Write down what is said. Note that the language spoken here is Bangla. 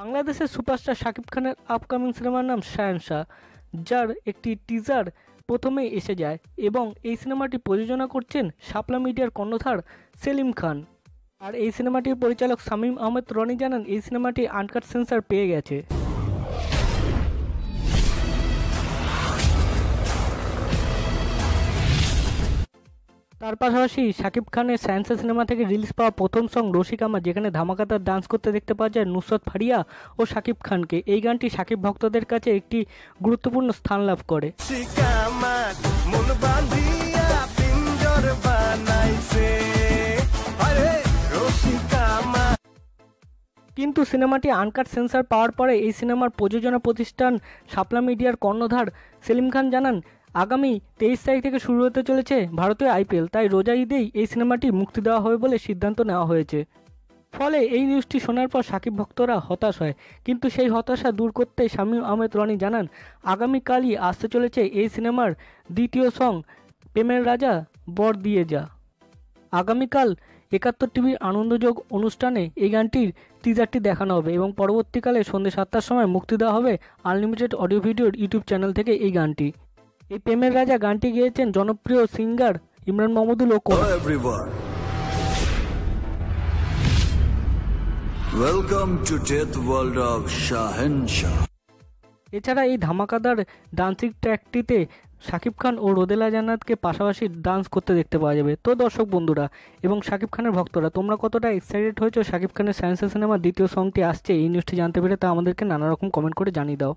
বাংলাদেশের সুপারস্টার শাকিব খানের আপকামিং সিনেমার নাম শাহেনশা, যার একটি টিজার প্রথমেই এসে যায় এবং এই সিনেমাটি প্রযোজনা করছেন শাপলা মিডিয়ার কর্ণধার সেলিম খান। আর এই সিনেমাটির পরিচালক শামীম আহমেদ রনি জানান এই সিনেমাটি আনকাট সেন্সর পেয়ে গেছে। তার পাশাপাশি শাকিব খানের শাহেনশা সিনেমা থেকে রিলিজ পাওয়া প্রথম সং রসিক আমার, যেখানে ধামাকাদার ডান্স করতে দেখতে পাওয়া যায় নুসরাত ফারিয়া ও শাকিব খানকে। এই গানটি শাকিব ভক্তদের কাছে একটি গুরুত্বপূর্ণ স্থান লাভ করে। কিন্তু সিনেমাটি আনকাট সেন্সর পাওয়ার পরে এই সিনেমার প্রযোজনা প্রতিষ্ঠান শাপলা মিডিয়ার কর্ণধার সেলিম খান জানান আগামী 23 তারিখ থেকে শুরু হতে চলেছে ভারতীয় আইপিএল, তাই রোজা ঈদেই এই সিনেমাটি মুক্তি দেওয়া হবে বলে সিদ্ধান্ত নেওয়া হয়েছে। ফলে এই নিউজটি শোনার পর শাকিব ভক্তরা হতাশ হয়, কিন্তু সেই হতাশা দূর করতে শামীম আহমেদ রনি জানান আগামীকালই আসতে চলেছে এই সিনেমার দ্বিতীয় সং প্রেমের রাজা বর দিয়ে যা। আগামীকাল 71 টিভির আনন্দযোগ অনুষ্ঠানে এই গানটির টিজারটি দেখানো হবে এবং পরবর্তীকালে সন্ধ্যে 7টার সময় মুক্তি দেওয়া হবে আনলিমিটেড অডিও ভিডিওর ইউটিউব চ্যানেল থেকে এই গানটি। এই প্রেমের রাজা গানটি গেয়েছেন জনপ্রিয় সিঙ্গার ইমরান মাহমুদুল ও কোন। Welcome to Death World of Shahenshah. এছাড়া এই ধামাকাদার ডান্সিং ট্র্যাকটিতে শাকিব খান ও রোদেলা জান্নাতকে পাশাপাশি ডান্স করতে দেখতে পাওয়া যাবে। তো দর্শক বন্ধুরা এবং শাকিব খানের ভক্তরা, তোমরা কতটা এক্সাইটেড হয়েছো শাকিব খানের শাহেনশা সিনেমার দ্বিতীয় সংটি আসছে এই নিউজটি জানতে পেরে, তা আমাদেরকে নানা রকম কমেন্ট করে জানিয়ে দাও।